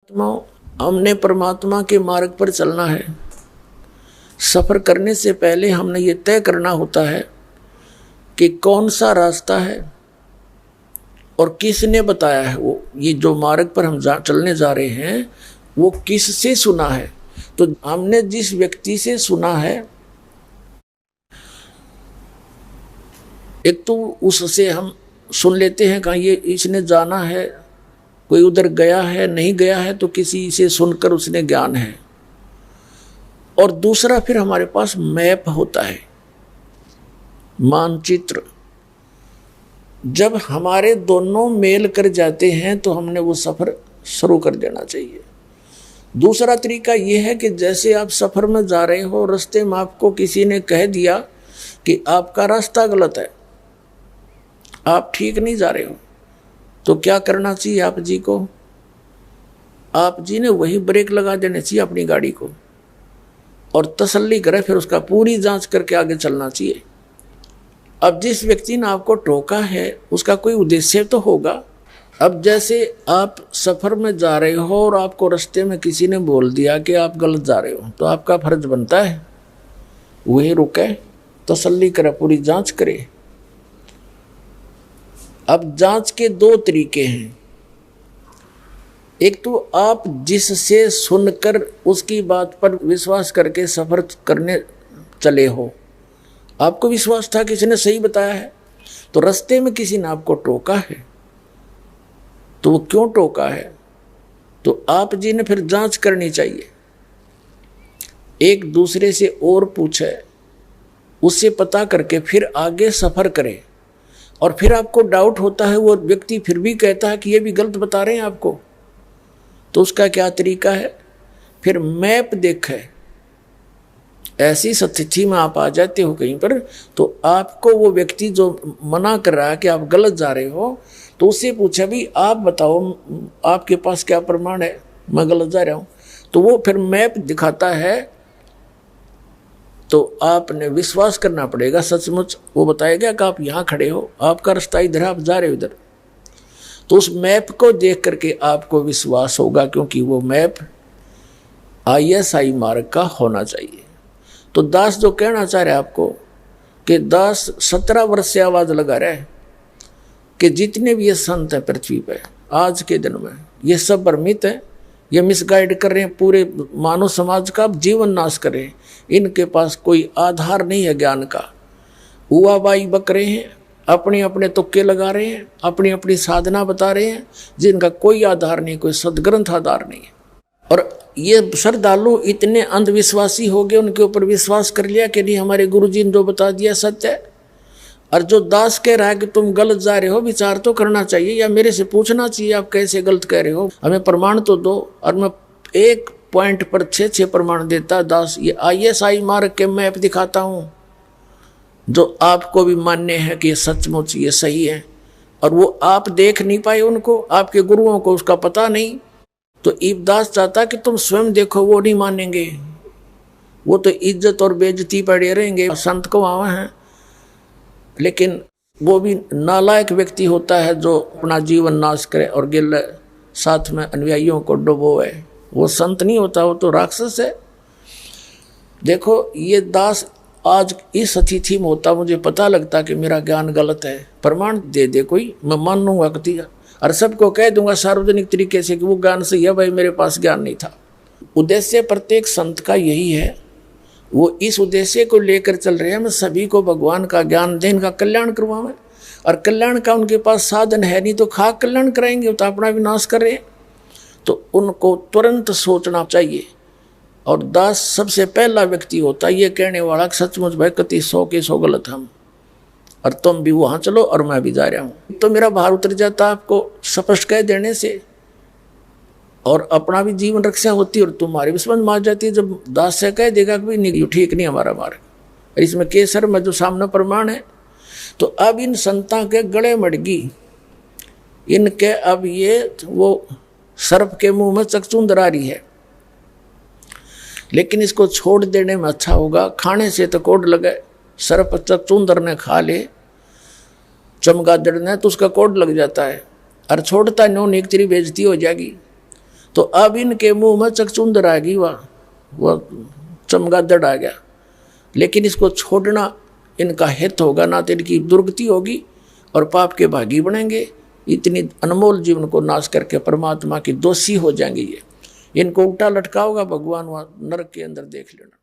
हमने परमात्मा के मार्ग पर चलना है। सफर करने से पहले हमने ये तय करना होता है कि कौन सा रास्ता है और किसने बताया है। वो ये जो मार्ग पर हम चलने जा रहे हैं वो किससे सुना है। तो हमने जिस व्यक्ति से सुना है, एक तो उससे हम सुन लेते हैं कहाँ ये इसने जाना है, कोई उधर गया है नहीं गया है, तो किसी से सुनकर उसने ज्ञान है। और दूसरा फिर हमारे पास मैप होता है, मानचित्र। जब हमारे दोनों मेल कर जाते हैं तो हमने वो सफ़र शुरू कर देना चाहिए। दूसरा तरीका ये है कि जैसे आप सफ़र में जा रहे हो, रास्ते में आपको किसी ने कह दिया कि आपका रास्ता गलत है, आप ठीक नहीं जा रहे हो, तो क्या करना चाहिए आप जी को? आप जी ने वही ब्रेक लगा देने चाहिए अपनी गाड़ी को और तसल्ली करे, फिर उसका पूरी जांच करके आगे चलना चाहिए। अब जिस व्यक्ति ने आपको टोका है उसका कोई उद्देश्य तो होगा। अब जैसे आप सफ़र में जा रहे हो और आपको रास्ते में किसी ने बोल दिया कि आप गलत जा रहे हो, तो आपका फर्ज बनता है वही रुके, तसल्ली करे, पूरी जांच करे। अब जांच के दो तरीके हैं। एक तो आप जिससे सुनकर उसकी बात पर विश्वास करके सफ़र करने चले हो, आपको विश्वास था किसी ने सही बताया है, तो रास्ते में किसी ने आपको टोका है, तो वो क्यों टोका है तो आप जी ने फिर जांच करनी चाहिए। एक दूसरे से और पूछे, उससे पता करके फिर आगे सफ़र करें। और फिर आपको डाउट होता है, वो व्यक्ति फिर भी कहता है कि ये भी गलत बता रहे हैं आपको, तो उसका क्या तरीका है? फिर मैप देखे। ऐसी स्थिति में आप आ जाते हो कहीं पर, तो आपको वो व्यक्ति जो मना कर रहा है कि आप गलत जा रहे हो, तो उससे पूछा भी आप बताओ आपके पास क्या प्रमाण है मैं गलत जा रहा हूँ, तो वो फिर मैप दिखाता है। तो आपने विश्वास करना पड़ेगा, सचमुच वो बताएगा कि आप यहाँ खड़े हो, आपका रास्ता इधर, आप जा रहे हो इधर। तो उस मैप को देख करके आपको विश्वास होगा, क्योंकि वो मैप ISI मार्ग का होना चाहिए। तो दास जो कहना चाह रहे हैं आपको कि दास 17 वर्ष से आवाज़ लगा रहा है कि जितने भी ये संत हैं पृथ्वी पे आज के दिन में, ये सब भ्रमित है, ये मिसगाइड कर रहे हैं, पूरे मानव समाज का जीवन नाश कर रहे हैं। इनके पास कोई आधार नहीं है ज्ञान का, हुआबाई बक रहे हैं, अपने अपने तुक्के लगा रहे हैं, अपनी अपनी साधना बता रहे हैं, जिनका कोई आधार नहीं, कोई सदग्रंथ आधार नहीं है। और ये श्रद्धालु इतने अंधविश्वासी हो गए, उनके ऊपर विश्वास कर लिया कि नहीं हमारे गुरुजी ने जो बता दिया सत्य है। और जो दास कह रहा है कि तुम गलत जा रहे हो, विचार तो करना चाहिए या मेरे से पूछना चाहिए आप कैसे गलत कह रहे हो, हमें प्रमाण तो दो। और मैं एक पॉइंट पर 6 प्रमाण देता दास, ये ISI मार्ग के मैप दिखाता हूँ जो आपको भी मान्य है कि ये सचमुच ये सही है। और वो आप देख नहीं पाए उनको, आपके गुरुओं को उसका पता नहीं। तो ईबदास चाहता कि तुम स्वयं देखो, वो नहीं मानेंगे, वो तो इज्जत और बेइज्जती पड़े रहेंगे, संत को वहाँ हैं। लेकिन वो भी नालायक व्यक्ति होता है जो अपना जीवन नाश करे और गिल साथ में अनुयायियों को डुबोए, वो संत नहीं होता, वो तो राक्षस है। देखो ये दास आज इस स्थिति में होता, मुझे पता लगता कि मेरा ज्ञान गलत है, प्रमाण दे दे कोई, मैं मान लूँगा कतिया और सबको कह दूंगा सार्वजनिक तरीके से कि वो ज्ञान सही है, भाई मेरे पास ज्ञान नहीं था। उद्देश्य प्रत्येक संत का यही है, वो इस उद्देश्य को लेकर चल रहे हैं, मैं सभी को भगवान का ज्ञान दें, इनका कल्याण करवाऊँ। और कल्याण का उनके पास साधन है नहीं, तो खा कल्याण कराएंगे, तो अपना विनाश कर रहे हैं। तो उनको तुरंत सोचना चाहिए। और दास सबसे पहला व्यक्ति होता है ये कहने वाला सचमुच भाई कति 100 के 100 गलत हम, और तुम भी वहाँ चलो और मैं भी जा रहा हूँ, तो मेरा भार उतर जाता आपको स्पष्ट कह देने से, और अपना भी जीवन रक्षा होती है और तुम्हारी भी समझ मार जाती है। जब दास से कह देगा कि नहीं ठीक नहीं हमारा मार्ग, इसमें केसर में जो सामने प्रमाण है। तो अब इन संतां के गले मड़गी, इनके अब ये वो सर्प के मुंह में चकचूंदर आ रही है, लेकिन इसको छोड़ देने में अच्छा होगा। खाने से तो कोड लगे, सर्प चकचूंदर ने खा ले, चमगादड़ ने, तो उसका कोड लग जाता है, और छोड़ता नो एक तेरी बेइज्जती हो जाएगी। तो तो अब इनके मुंह में चकचुंदर आ गई, वह चमगादड़ आ गया। लेकिन इसको छोड़ना इनका हित होगा, ना तो इनकी दुर्गति होगी और पाप के भागी बनेंगे। इतनी अनमोल जीवन को नाश करके परमात्मा की दोषी हो जाएंगे। ये इनको उल्टा लटका होगा भगवान, वहाँ नरक के अंदर देख लेना।